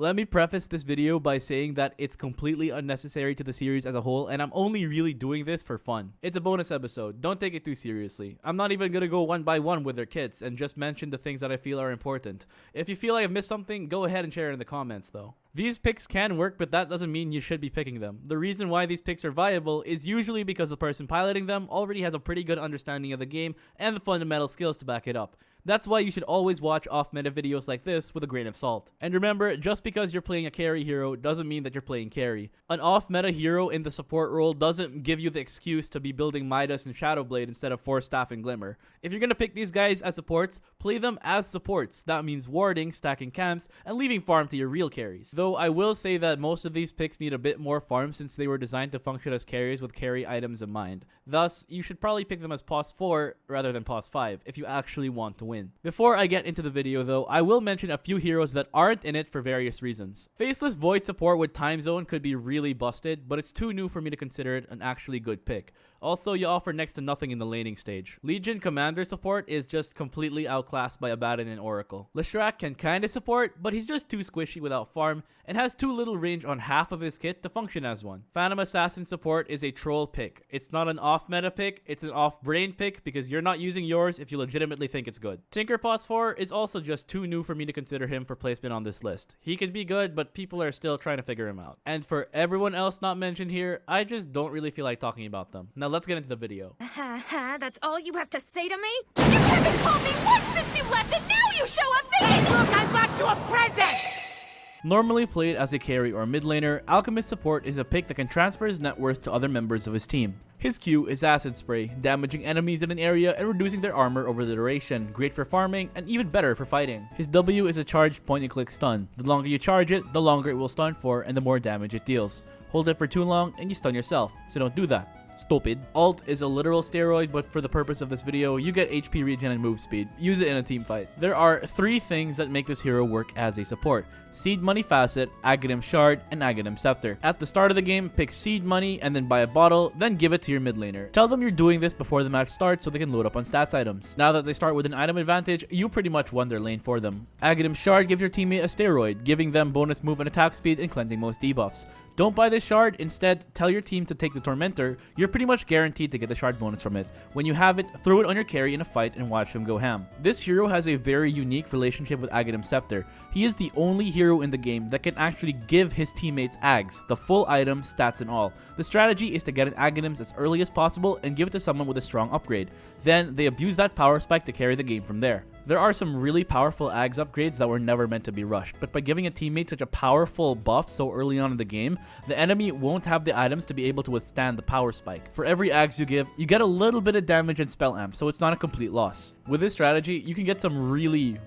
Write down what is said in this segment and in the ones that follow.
Let me preface this video by saying that it's completely unnecessary to the series as a whole, and I'm only really doing this for fun. It's a bonus episode, don't take it too seriously. I'm not even gonna go one by one with their kits and just mention the things that I feel are important. If you feel like I've missed something, go ahead and share it in the comments though. These picks can work, but that doesn't mean you should be picking them. The reason why these picks are viable is usually because the person piloting them already has a pretty good understanding of the game and the fundamental skills to back it up. That's why you should always watch off-meta videos like this with a grain of salt. And remember, just because you're playing a carry hero doesn't mean that you're playing carry. An off-meta hero in the support role doesn't give you the excuse to be building Midas and Shadowblade instead of Force Staff and Glimmer. If you're gonna pick these guys as supports, play them as supports. That means warding, stacking camps, and leaving farm to your real carries. Though I will say that most of these picks need a bit more farm since they were designed to function as carries with carry items in mind. Thus, you should probably pick them as pos 4 rather than pos 5 if you actually want to win. Before I get into the video though, I will mention a few heroes that aren't in it for various reasons. Faceless Void support with Time Zone could be really busted, but it's too new for me to consider it an actually good pick. Also, you offer next to nothing in the laning stage. Legion Commander support is just completely outclassed by Abaddon and Oracle. Leshrac can kinda support, but he's just too squishy without farm, and has too little range on half of his kit to function as one. Phantom Assassin support is a troll pick. It's not an off-meta pick, it's an off-brain pick because you're not using yours if you legitimately think it's good. Tinker pos 4 is also just too new for me to consider him for placement on this list. He could be good, but people are still trying to figure him out. And for everyone else not mentioned here, I just don't really feel like talking about them. Now let's get into the video. That's all you have to say to me? You haven't called me once since you left, and now you show up thinking, look, I bought you a present! Normally played as a carry or mid laner, Alchemist support is a pick that can transfer his net worth to other members of his team. His Q is Acid Spray, damaging enemies in an area and reducing their armor over the duration, great for farming and even better for fighting. His W is a charged point and click stun. The longer you charge it, the longer it will stun for and the more damage it deals. Hold it for too long and you stun yourself, so don't do that. Stupid. Alt is a literal steroid, but for the purpose of this video, you get HP regen and move speed. Use it in a team fight. There are 3 things that make this hero work as a support: Seed Money Facet, Aghanim Shard, and Aghanim Scepter. At the start of the game, pick Seed Money and then buy a bottle, then give it to your mid laner. Tell them you're doing this before the match starts so they can load up on stats items. Now that they start with an item advantage, you pretty much won their lane for them. Aghanim Shard gives your teammate a steroid, giving them bonus move and attack speed and cleansing most debuffs. Don't buy this shard, instead tell your team to take the Tormentor. You're pretty much guaranteed to get the shard bonus from it. When you have it, throw it on your carry in a fight and watch them go ham. This hero has a very unique relationship with Aghanim Scepter. He is the only hero in the game that can actually give his teammates Ags, the full item, stats and all. The strategy is to get an Aghanims as early as possible and give it to someone with a strong upgrade. Then they abuse that power spike to carry the game from there. There are some really powerful Ags upgrades that were never meant to be rushed, but by giving a teammate such a powerful buff so early on in the game, the enemy won't have the items to be able to withstand the power spike. For every Ags you give, you get a little bit of damage and spell amp, so it's not a complete loss. With this strategy, you can get some really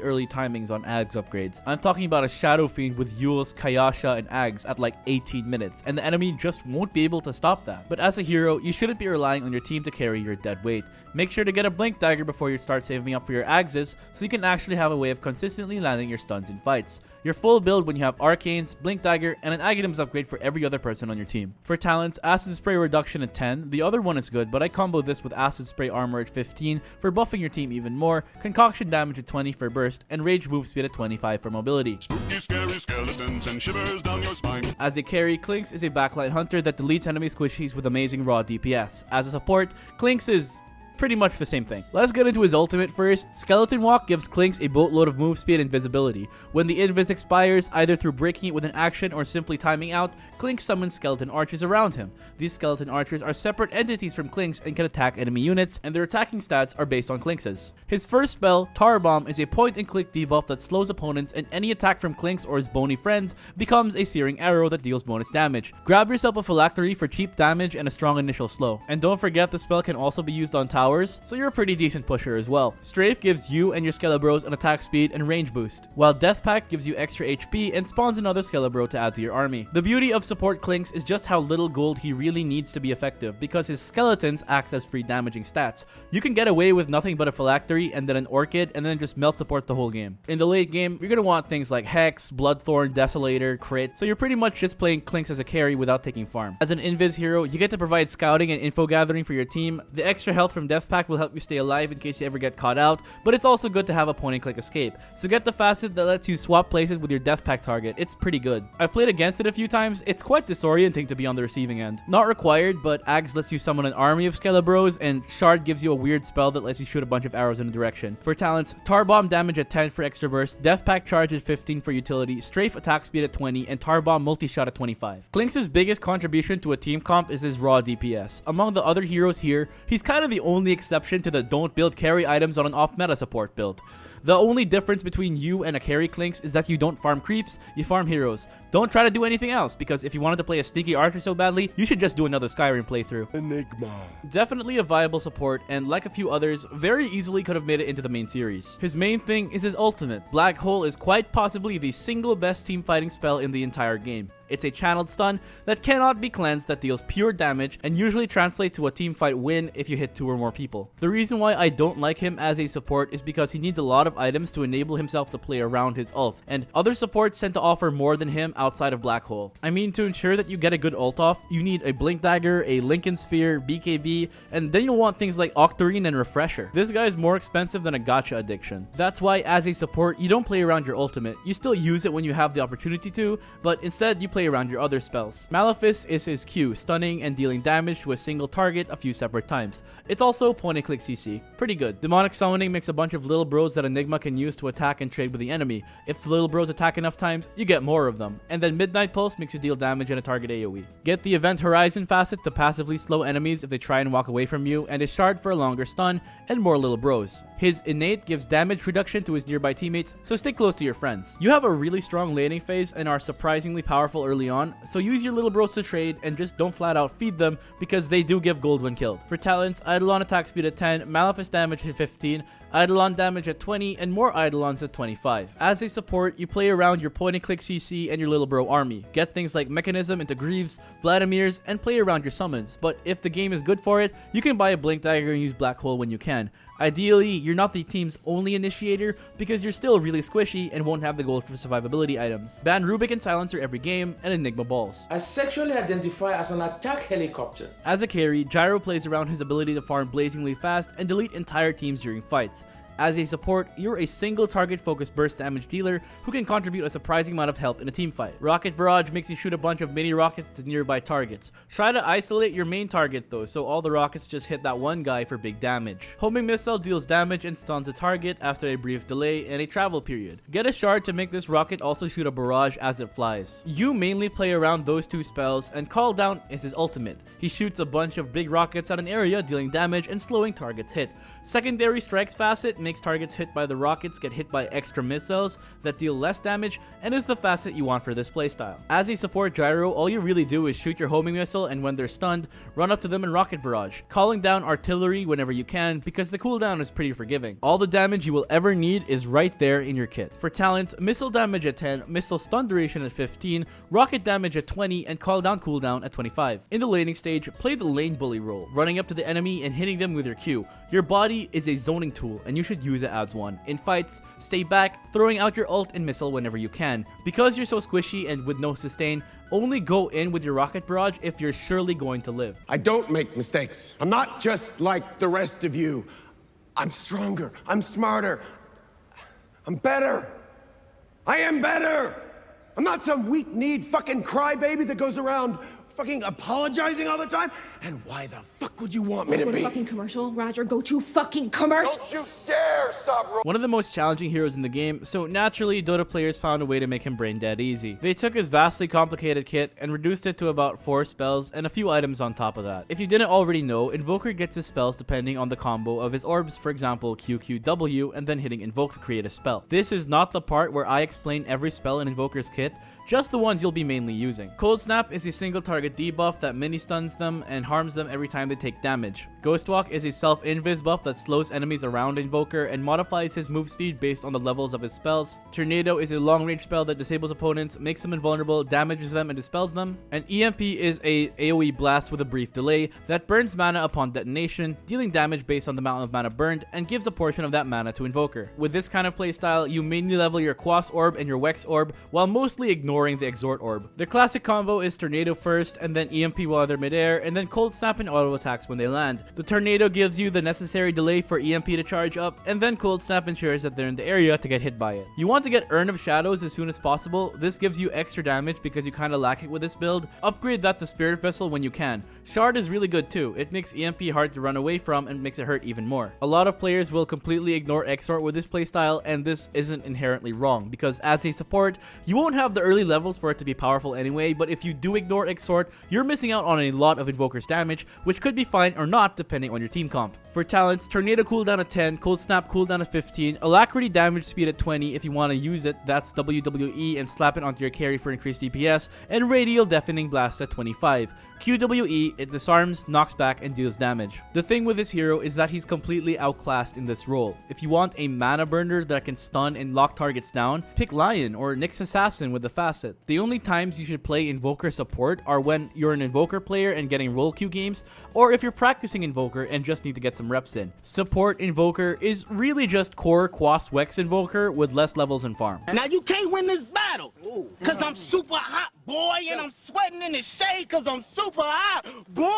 early timings on Ags upgrades. I'm talking about a Shadow Fiend with Yules, Kayasha, and Ags at like 18 minutes, and the enemy just won't be able to stop that. But as a hero, you shouldn't be relying on your team to carry your dead weight. Make sure to get a Blink Dagger before you start saving up for your Ags, so you can actually have a way of consistently landing your stuns in fights. Your full build when you have Arcanes, Blink Dagger, and an Aghanims upgrade for every other person on your team. For talents, Acid Spray reduction at 10, the other one is good, but I combo this with Acid Spray armor at 15 for buffing your team even more, Concoction damage at 20 for burst, and Rage move speed at 25 for mobility. Spooky, scary skeletons and shivers down your spine. As a carry, Clinkz is a backline hunter that deletes enemy squishies with amazing raw DPS. As a support, Clinkz is pretty much the same thing. Let's get into his ultimate first. Skeleton Walk gives Clinkz a boatload of move speed and visibility. When the invis expires, either through breaking it with an action or simply timing out, Clinkz summons skeleton archers around him. These skeleton archers are separate entities from Clinkz and can attack enemy units, and their attacking stats are based on Clinkz's. His first spell, Tar Bomb, is a point and click debuff that slows opponents, and any attack from Clinkz or his bony friends becomes a searing arrow that deals bonus damage. Grab yourself a phylactery for cheap damage and a strong initial slow. And don't forget the spell can also be used on towers, so you're a pretty decent pusher as well. Strafe gives you and your Skelebros an attack speed and range boost, while Death Pact gives you extra HP and spawns another Skelebro to add to your army. The beauty of support Clinkz is just how little gold he really needs to be effective, because his skeletons act as free damaging stats. You can get away with nothing but a phylactery and then an orchid and then just melt supports the whole game. In the late game, you're gonna want things like Hex, Bloodthorn, Desolator, Crit, so you're pretty much just playing Clinkz as a carry without taking farm. As an invis hero, you get to provide scouting and info gathering for your team. The extra health from death pack will help you stay alive in case you ever get caught out, but it's also good to have a point-and-click escape. So get the facet that lets you swap places with your death pack target. It's pretty good. I've played against it a few times. It's quite disorienting to be on the receiving end. Not required, but Ags lets you summon an army of Skelebros, and Shard gives you a weird spell that lets you shoot a bunch of arrows in a direction. For talents, Tar Bomb damage at 10 for extra burst, Death Pack charge at 15 for utility, Strafe attack speed at 20, and Tar Bomb multi-shot at 25. Clinkz's biggest contribution to a team comp is his raw DPS. Among the other heroes here, he's kind of the only exception to the don't build carry items on an off-meta support build. The only difference between you and a carry Clinkz is that you don't farm creeps, you farm heroes. Don't try to do anything else, because if you wanted to play a sneaky archer so badly, you should just do another Skyrim playthrough. Enigma. Definitely a viable support, and like a few others, very easily could have made it into the main series. His main thing is his ultimate. Black Hole is quite possibly the single best team fighting spell in the entire game. It's a channeled stun that cannot be cleansed that deals pure damage and usually translates to a team fight win if you hit 2 or more people. The reason why I don't like him as a support is because he needs a lot of items to enable himself to play around his ult, and other supports tend to offer more than him outside of Black Hole. I mean, to ensure that you get a good ult off, you need a Blink Dagger, a Lincoln Sphere, BKB, and then you'll want things like Octarine and Refresher. This guy is more expensive than a gacha addiction. That's why as a support, you don't play around your ultimate. You still use it when you have the opportunity to, but instead you play around your other spells. Malefice is his Q, stunning and dealing damage to a single target a few separate times. It's also point-and-click CC. Pretty good. Demonic Summoning makes a bunch of little bros that Enigma can use to attack and trade with the enemy. If the little bros attack enough times, you get more of them. And then Midnight Pulse makes you deal damage in a target AoE. Get the Event Horizon facet to passively slow enemies if they try and walk away from you, and his Shard for a longer stun, and more little bros. His Innate gives damage reduction to his nearby teammates, so stay close to your friends. You have a really strong laning phase and are surprisingly powerful early on, so use your little bros to trade and just don't flat out feed them because they do give gold when killed. For talents, Eidolon attack speed at 10, Malefice damage at 15, Eidolon damage at 20, and more Eidolons at 25. As a support, you play around your point-and-click CC and your little bro army. Get things like Mechanism into Greaves, Vladimir's, and play around your summons. But if the game is good for it, you can buy a Blink Dagger and use Black Hole when you can. Ideally, you're not the team's only initiator because you're still really squishy and won't have the gold for survivability items. Ban Rubik and Silencer every game, and Enigma Balls. I sexually identify as an attack helicopter. As a carry, Gyro plays around his ability to farm blazingly fast and delete entire teams during fights. As a support, you're a single target focused burst damage dealer who can contribute a surprising amount of help in a team fight. Rocket Barrage makes you shoot a bunch of mini rockets to nearby targets. Try to isolate your main target though, so all the rockets just hit that one guy for big damage. Homing Missile deals damage and stuns a target after a brief delay and a travel period. Get a Shard to make this rocket also shoot a barrage as it flies. You mainly play around those two spells, and Call Down is his ultimate. He shoots a bunch of big rockets at an area, dealing damage and slowing targets hit. Secondary Strikes facet makes targets hit by the rockets get hit by extra missiles that deal less damage, and is the facet you want for this playstyle. As a support Gyro, all you really do is shoot your homing missile, and when they're stunned, run up to them and rocket barrage, calling down artillery whenever you can because the cooldown is pretty forgiving. All the damage you will ever need is right there in your kit. For talents, missile damage at 10, missile stun duration at 15, rocket damage at 20, and call down cooldown at 25. In the laning stage, play the lane bully role, running up to the enemy and hitting them with your Q. Your body is a zoning tool and you should use it as one. In fights, stay back, throwing out your ult and missile whenever you can. Because you're so squishy and with no sustain, only go in with your rocket barrage if you're surely going to live. I don't make mistakes. I'm not just like the rest of you. I'm stronger. I'm smarter. I'm better. I am better. I'm not some weak-kneed fucking crybaby that goes around fucking apologizing all the time. And why the fuck would you want me to Go to be? fucking commercial, Roger. Go to fucking commercial. Don't you dare stop rolling. One of the most challenging heroes in the game, so naturally Dota players found a way to make him brain dead easy. They took his vastly complicated kit and reduced it to about 4 spells and a few items on top of that. If you didn't already know, Invoker gets his spells depending on the combo of his orbs, for example QQW, and then hitting Invoke to create a spell. This is not the part where I explain every spell in Invoker's kit, just the ones you'll be mainly using. Cold Snap is a single target debuff that mini stuns them and harms them every time they take damage. Ghost Walk is a self-invis buff that slows enemies around Invoker and modifies his move speed based on the levels of his spells. Tornado is a long-range spell that disables opponents, makes them invulnerable, damages them, and dispels them. And EMP is a AoE blast with a brief delay that burns mana upon detonation, dealing damage based on the amount of mana burned, and gives a portion of that mana to Invoker. With this kind of playstyle, you mainly level your Quas Orb and your Wex Orb while mostly ignoring ignoring the Exhort Orb. Their classic combo is Tornado first, and then EMP while they're midair, and then Cold Snap and auto attacks when they land. The Tornado gives you the necessary delay for EMP to charge up, and then Cold Snap ensures that they're in the area to get hit by it. You want to get Urn of Shadows as soon as possible. This gives you extra damage because you kinda lack it with this build. Upgrade that to Spirit Vessel when you can. Shard is really good too. It makes EMP hard to run away from and makes it hurt even more. A lot of players will completely ignore Exort with this playstyle, and this isn't inherently wrong because as a support, you won't have the early levels for it to be powerful anyway, but if you do ignore Exort, you're missing out on a lot of Invoker's damage, which could be fine or not depending on your team comp. For talents, Tornado cooldown at 10, Cold Snap cooldown at 15, Alacrity damage speed at 20 if you want to use it, that's WWE and slap it onto your carry for increased DPS, and Radial Deafening Blast at 25. QWE, it disarms, knocks back, and deals damage. The thing with this hero is that he's completely outclassed in this role. If you want a mana burner that can stun and lock targets down, pick Lion or Nyx Assassin with the Facet. The only times you should play Invoker support are when you're an Invoker player and getting role queue games, or if you're practicing Invoker and just need to get some reps in. Support Invoker is really just core Quas Wex Invoker with less levels and farm. Now you can't win this battle, cause I'm super hot, boy, and I'm sweating in the shade cause I'm super hot, boy!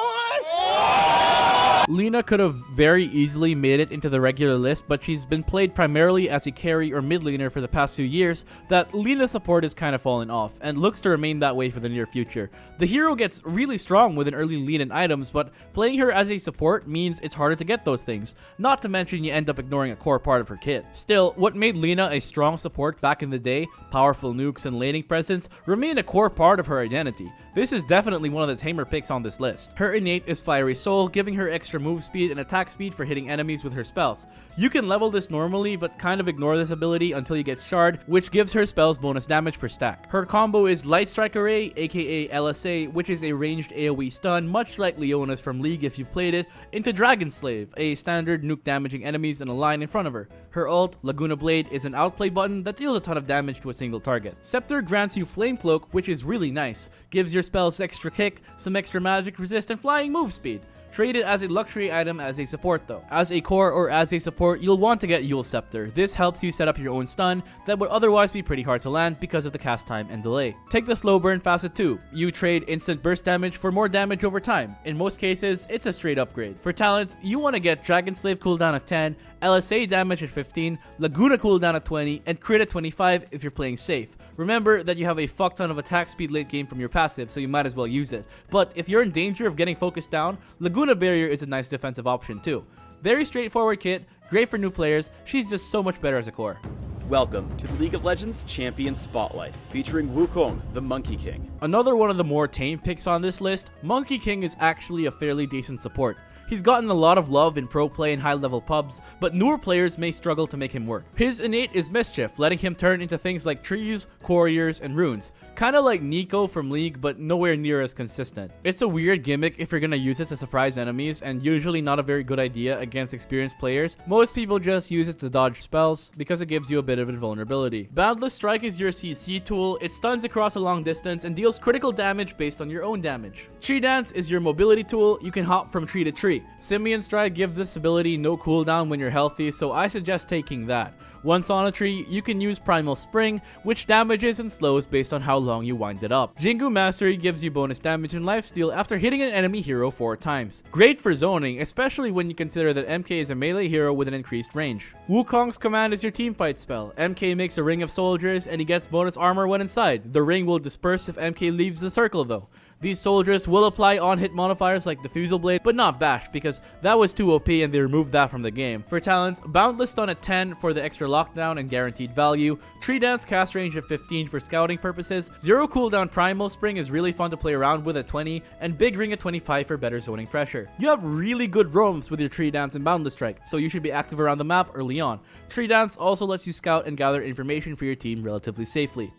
Lina could have very easily made it into the regular list, but she's been played primarily as a carry or mid laner for the past few years that Lina support has kind of fallen off, and looks to remain that way for the near future. The hero gets really strong with an early lead in items, but playing her as a support means it's harder to get those things, not to mention you end up ignoring a core part of her kit. Still, what made Lina a strong support back in the day, powerful nukes and laning presence, remain a core part of her identity. This is definitely one of the tamer picks on this list. Her innate is Fiery Soul, giving her extra move speed and attack speed for hitting enemies with her spells. You can level this normally, but kind of ignore this ability until you get Shard, which gives her spells bonus damage per stack. Her combo is Light Strike Array, aka LSA, which is a ranged AoE stun, much like Leona's from League if you've played it, into Dragon Slave, a standard nuke damaging enemies in a line in front of her. Her ult, Laguna Blade, is an outplay button that deals a ton of damage to a single target. Scepter grants you Flame Cloak, which is really nice. Gives your spells extra kick, some extra magic resist, and flying move speed. Trade it as a luxury item as a support though. As a core or as a support, you'll want to get Yule Scepter. This helps you set up your own stun that would otherwise be pretty hard to land because of the cast time and delay. Take the slow burn Facet 2. You trade instant burst damage for more damage over time. In most cases, it's a straight upgrade. For talents, you want to get Dragon Slave cooldown at 10, LSA damage at 15, Laguna cooldown at 20, and crit at 25 if you're playing safe. Remember that you have a fuck ton of attack speed late game from your passive, so you might as well use it. But if you're in danger of getting focused down, Laguna Barrier is a nice defensive option too. Very straightforward kit, great for new players, she's just so much better as a core. Welcome to the League of Legends Champion Spotlight, featuring Wukong, the Monkey King. Another one of the more tame picks on this list, Monkey King is actually a fairly decent support. He's gotten a lot of love in pro play and high level pubs, but newer players may struggle to make him work. His innate is Mischief, letting him turn into things like trees, couriers, and runes. Kinda like Nico from League, but nowhere near as consistent. It's a weird gimmick if you're gonna use it to surprise enemies, and usually not a very good idea against experienced players. Most people just use it to dodge spells, because it gives you a bit of invulnerability. Boundless Strike is your CC tool, it stuns across a long distance and deals critical damage based on your own damage. Tree Dance is your mobility tool, you can hop from tree to tree. Simian Stride gives this ability no cooldown when you're healthy, so I suggest taking that. Once on a tree, you can use Primal Spring, which damages and slows based on how long you wind it up. Jingu Mastery gives you bonus damage and lifesteal after hitting an enemy hero 4 times. Great for zoning, especially when you consider that MK is a melee hero with an increased range. Wukong's Command is your teamfight spell. MK makes a ring of soldiers and he gets bonus armor when inside. The ring will disperse if MK leaves the circle though. These soldiers will apply on-hit modifiers like Diffusal Blade, but not Bash, because that was too OP and they removed that from the game. For talents, Boundless Stun at 10 for the extra lockdown and guaranteed value, Tree Dance cast range at 15 for scouting purposes, Zero cooldown Primal Spring is really fun to play around with at 20, and Big Ring at 25 for better zoning pressure. You have really good roams with your Tree Dance and Boundless Strike, so you should be active around the map early on. Tree Dance also lets you scout and gather information for your team relatively safely.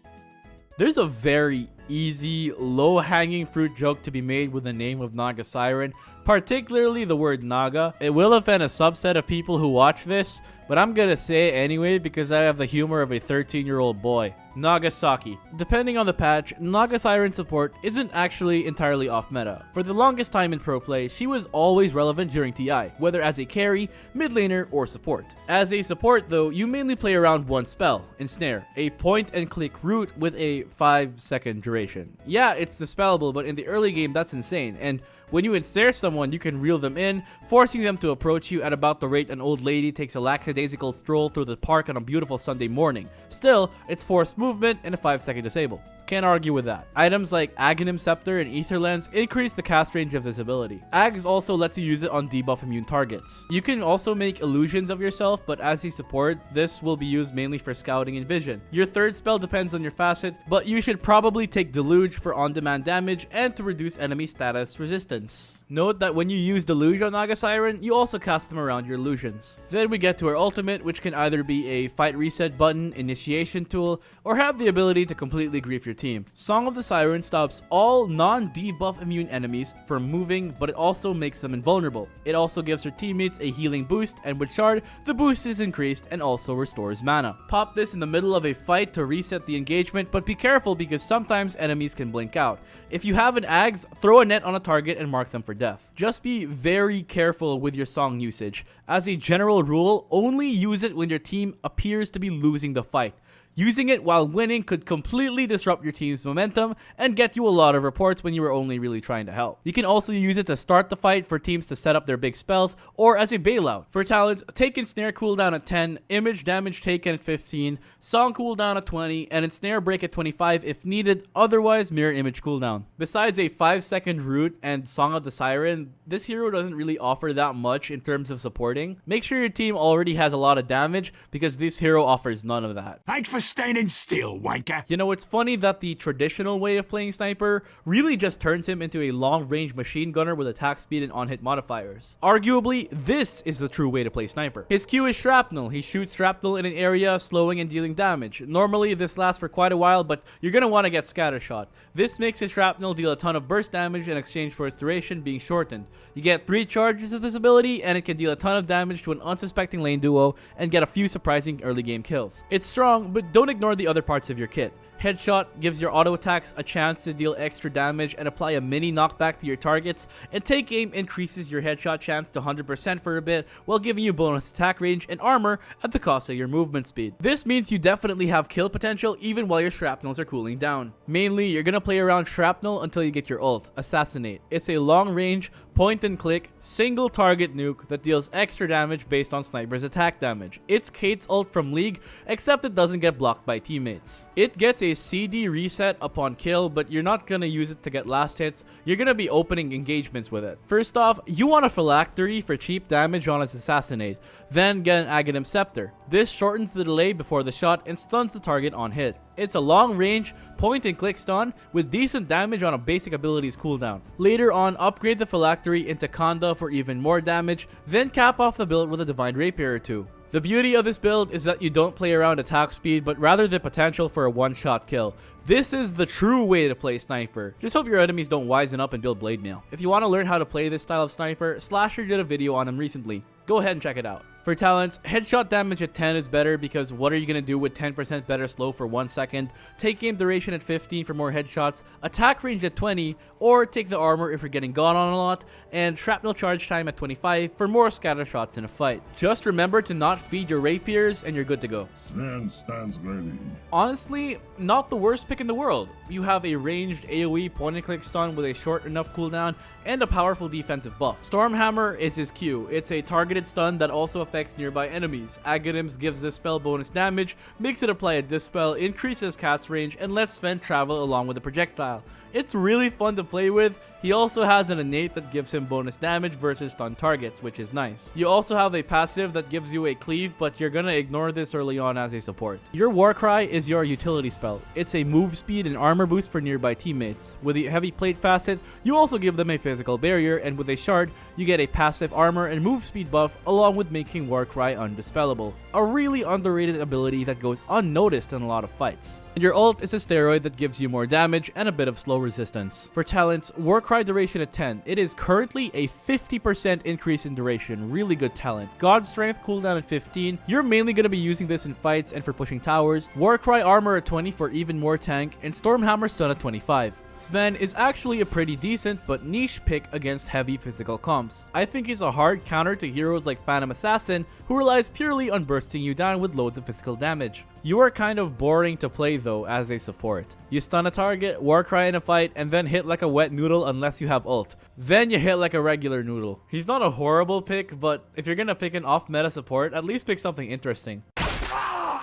There's a very easy, low-hanging fruit joke to be made with the name of Naga Siren, particularly the word Naga. It will offend a subset of people who watch this, but I'm gonna say it anyway because I have the humor of a 13-year-old boy. Nagasaki. Depending on the patch, Naga Siren support isn't actually entirely off meta. For the longest time in pro play, she was always relevant during TI, whether as a carry, mid laner, or support. As a support though, you mainly play around one spell, Ensnare, a point and click root with a 5-second duration. Yeah, it's dispellable, but in the early game that's insane, and when you ensnare someone, you can reel them in, forcing them to approach you at about the rate an old lady takes a lackadaisical stroll through the park on a beautiful Sunday morning. Still, it's forced movement and a 5-second disable. Can't argue with that. Items like Aghanim Scepter and Ether Lens increase the cast range of this ability. Ags also lets you use it on debuff immune targets. You can also make illusions of yourself, but as a support, this will be used mainly for scouting and vision. Your third spell depends on your facet, but you should probably take Deluge for on-demand damage and to reduce enemy status resistance. Note that when you use Deluge on Naga Siren, you also cast them around your illusions. Then we get to her ultimate, which can either be a fight reset button, initiation tool, or have the ability to completely grief your team. Song of the Siren stops all non-debuff immune enemies from moving, but it also makes them invulnerable. It also gives her teammates a healing boost, and with Shard, the boost is increased and also restores mana. Pop this in the middle of a fight to reset the engagement, but be careful because sometimes enemies can blink out. If you have an Ags, throw a net on a target and mark them for death. Just be very careful with your song usage. As a general rule, only use it when your team appears to be losing the fight. Using it while winning could completely disrupt your team's momentum and get you a lot of reports when you were only really trying to help. You can also use it to start the fight for teams to set up their big spells or as a bailout. For talents, take Ensnare cooldown at 10, Image damage taken at 15, Song cooldown at 20, and Ensnare break at 25 if needed, otherwise Mirror Image cooldown. Besides a 5-second root and Song of the Siren, this hero doesn't really offer that much in terms of supporting. Make sure your team already has a lot of damage because this hero offers none of that. Thanks for standing still, wanker. You know, it's funny that the traditional way of playing Sniper really just turns him into a long-range machine gunner with attack speed and on-hit modifiers. Arguably, this is the true way to play Sniper. His Q is Shrapnel. He shoots Shrapnel in an area, slowing and dealing damage. Normally, this lasts for quite a while, but you're gonna want to get Scattershot. This makes his Shrapnel deal a ton of burst damage in exchange for its duration being shortened. You get 3 charges of this ability, and it can deal a ton of damage to an unsuspecting lane duo and get a few surprising early game kills. It's strong, but don't ignore the other parts of your kit. Headshot gives your auto attacks a chance to deal extra damage and apply a mini knockback to your targets, and Take Aim increases your headshot chance to 100% for a bit while giving you bonus attack range and armor at the cost of your movement speed. This means you definitely have kill potential even while your shrapnels are cooling down. Mainly, you're gonna play around shrapnel until you get your ult, Assassinate. It's a long range, point and click, single target nuke that deals extra damage based on Sniper's attack damage. It's Kate's ult from League, except it doesn't get blocked by teammates. It gets a CD reset upon kill, but you're not gonna use it to get last hits. You're gonna be opening engagements with it. First off, you want a Phylactery for cheap damage on its Assassinate, then get an Aghanim Scepter. This shortens the delay before the shot and stuns the target on hit. It's a long range, point and click stun with decent damage on a basic ability's cooldown. Later on, upgrade the Phylactery into Kanda for even more damage, then cap off the build with a Divine Rapier or 2. The beauty of this build is that you don't play around attack speed, but rather the potential for a one-shot kill. This is the true way to play Sniper. Just hope your enemies don't wisen up and build Blade Mail. If you want to learn how to play this style of Sniper, Slasher did a video on him recently. Go ahead and check it out. For talents, headshot damage at 10 is better because what are you going to do with 10% better slow for 1 second, take aim duration at 15 for more headshots, attack range at 20, or take the armor if you're getting gone on a lot, and shrapnel charge time at 25 for more scatter shots in a fight. Just remember to not feed your rapiers and you're good to go. Sven stands ready. Honestly, not the worst pick in the world. You have a ranged AoE point and click stun with a short enough cooldown and a powerful defensive buff. Stormhammer is his Q. It's a targeted stun that also affects nearby enemies. Aghanims gives this spell bonus damage, makes it apply a dispel, increases cast range, and lets Sven travel along with the projectile. It's really fun to play with. He also has an innate that gives him bonus damage versus stun targets, which is nice. You also have a passive that gives you a cleave, but you're gonna ignore this early on as a support. Your Warcry is your utility spell. It's a move speed and armor boost for nearby teammates. With the heavy plate facet, you also give them a physical barrier, and with a shard, you get a passive armor and move speed buff along with making Warcry undispellable. A really underrated ability that goes unnoticed in a lot of fights. And your ult is a steroid that gives you more damage and a bit of slow resistance. For talents, Warcry duration at 10. It is currently a 50% increase in duration. Really good talent. God Strength cooldown at 15. You're mainly going to be using this in fights and for pushing towers. Warcry armor at 20 for even more tank, and Stormhammer stun at 25. Sven is actually a pretty decent but niche pick against heavy physical comps. I think he's a hard counter to heroes like Phantom Assassin, who relies purely on bursting you down with loads of physical damage. You are kind of boring to play though as a support. You stun a target, Warcry in a fight, and then hit like a wet noodle unless you have ult. Then you hit like a regular noodle. He's not a horrible pick, but if you're gonna pick an off-meta support, at least pick something interesting.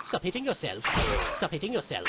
Stop hitting yourself. Stop hitting yourself.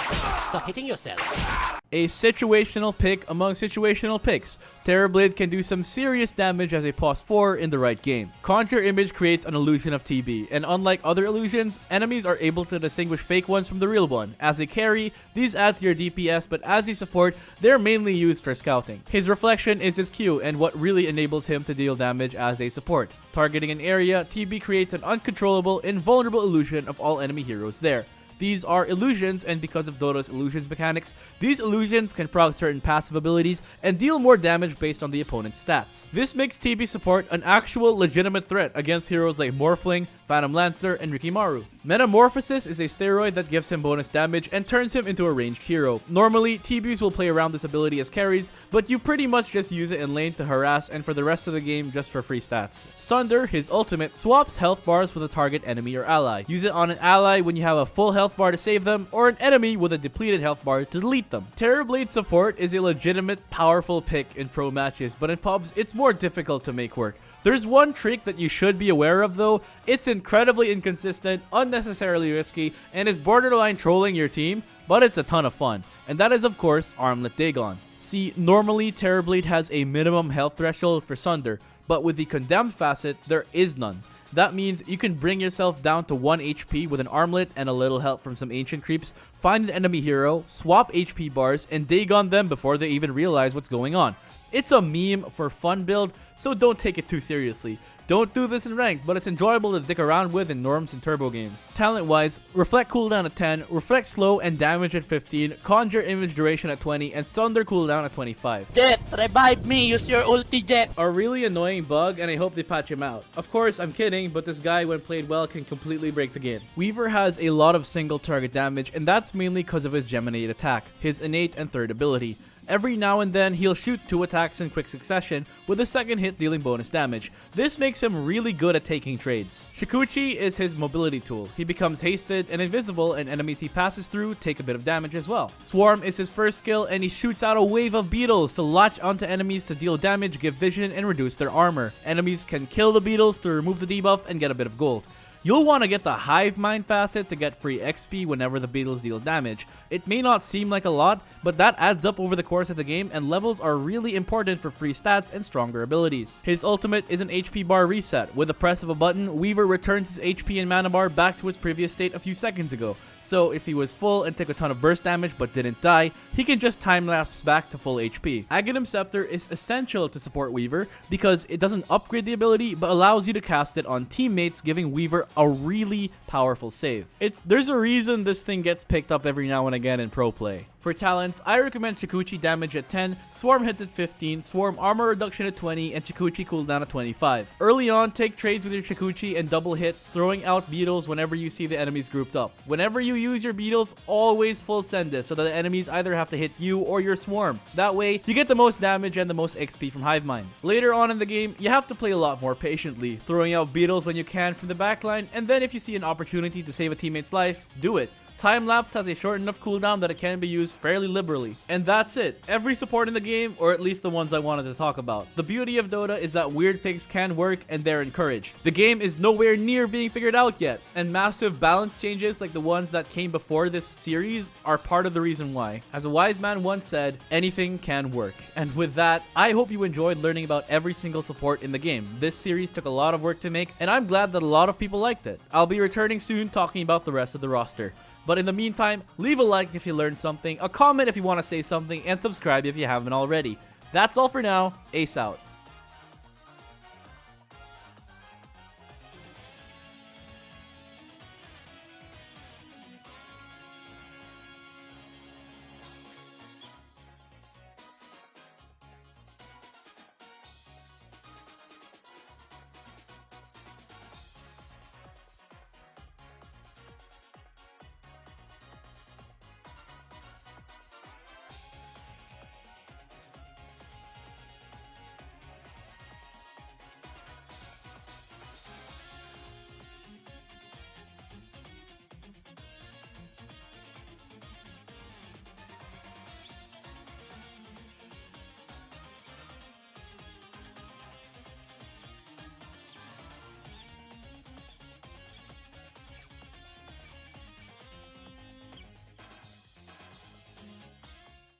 Stop hitting yourself. A situational pick among situational picks. Terrorblade can do some serious damage as a pos 4 in the right game. Conjure Image creates an illusion of TB, and unlike other illusions, enemies are able to distinguish fake ones from the real one. As a carry, these add to your DPS, but as a support, they're mainly used for scouting. His reflection is his Q and what really enables him to deal damage as a support. Targeting an area, TB creates an uncontrollable, invulnerable illusion of all enemy heroes there. These are illusions, and because of Dota's illusions mechanics, these illusions can proc certain passive abilities and deal more damage based on the opponent's stats. This makes TB support an actual legitimate threat against heroes like Morphling, Phantom Lancer, and Rikimaru. Metamorphosis is a steroid that gives him bonus damage and turns him into a ranged hero. Normally, TBs will play around this ability as carries, but you pretty much just use it in lane to harass and for the rest of the game just for free stats. Sunder, his ultimate, swaps health bars with a target enemy or ally. Use it on an ally when you have a full health bar to save them, or an enemy with a depleted health bar to delete them. Terrorblade support is a legitimate, powerful pick in pro matches, but in pubs, it's more difficult to make work. There's one trick that you should be aware of though. It's incredibly inconsistent, unnecessarily risky, and is borderline trolling your team, but it's a ton of fun. And that is of course Armlet Dagon. See, normally Terrorblade has a minimum health threshold for Sunder, but with the Condemned facet, there is none. That means you can bring yourself down to 1 HP with an armlet and a little help from some ancient creeps, find an enemy hero, swap HP bars, and Dagon them before they even realize what's going on. It's a meme for fun build, so don't take it too seriously. Don't do this in ranked, but it's enjoyable to dick around with in norms and turbo games. Talent-wise, Reflect cooldown at 10, Reflect slow and damage at 15, Conjure Image duration at 20, and Sunder cooldown at 25. Jet, revive me. Use your ulti, Jet. A really annoying bug, and I hope they patch him out. Of course, I'm kidding, but this guy, when played well, can completely break the game. Weaver has a lot of single target damage, and that's mainly because of his Geminate attack, his innate and third ability. Every now and then, he'll shoot 2 attacks in quick succession, with the second hit dealing bonus damage. This makes him really good at taking trades. Shikuchi is his mobility tool. He becomes hasted and invisible, and enemies he passes through take a bit of damage as well. Swarm is his first skill, and he shoots out a wave of beetles to latch onto enemies to deal damage, give vision, and reduce their armor. Enemies can kill the beetles to remove the debuff and get a bit of gold. You'll want to get the Hive Mind facet to get free XP whenever the beetles deal damage. It may not seem like a lot, but that adds up over the course of the game, and levels are really important for free stats and stronger abilities. His ultimate is an HP bar reset. With a press of a button, Weaver returns his HP and mana bar back to its previous state a few seconds ago. So if he was full and took a ton of burst damage but didn't die, he can just time-lapse back to full HP. Aghanim Scepter is essential to support Weaver because it doesn't upgrade the ability but allows you to cast it on teammates, giving Weaver a really powerful save. There's a reason this thing gets picked up every now and again in pro play. For talents, I recommend Shikuchi damage at 10, Swarm hits at 15, Swarm armor reduction at 20, and Shikuchi cooldown at 25. Early on, take trades with your Shikuchi and double hit, throwing out beetles whenever you see the enemies grouped up. Whenever you use your beetles, always full send it so that the enemies either have to hit you or your Swarm. That way, you get the most damage and the most XP from Hive Mind. Later on in the game, you have to play a lot more patiently, throwing out beetles when you can from the backline, and then if you see an opportunity to save a teammate's life, do it. Time-lapse has a short enough cooldown that it can be used fairly liberally. And that's it. Every support in the game, or at least the ones I wanted to talk about. The beauty of Dota is that weird picks can work and they're encouraged. The game is nowhere near being figured out yet, and massive balance changes like the ones that came before this series are part of the reason why. As a wise man once said, anything can work. And with that, I hope you enjoyed learning about every single support in the game. This series took a lot of work to make, and I'm glad that a lot of people liked it. I'll be returning soon talking about the rest of the roster. But in the meantime, leave a like if you learned something, a comment if you want to say something, and subscribe if you haven't already. That's all for now. Ace out.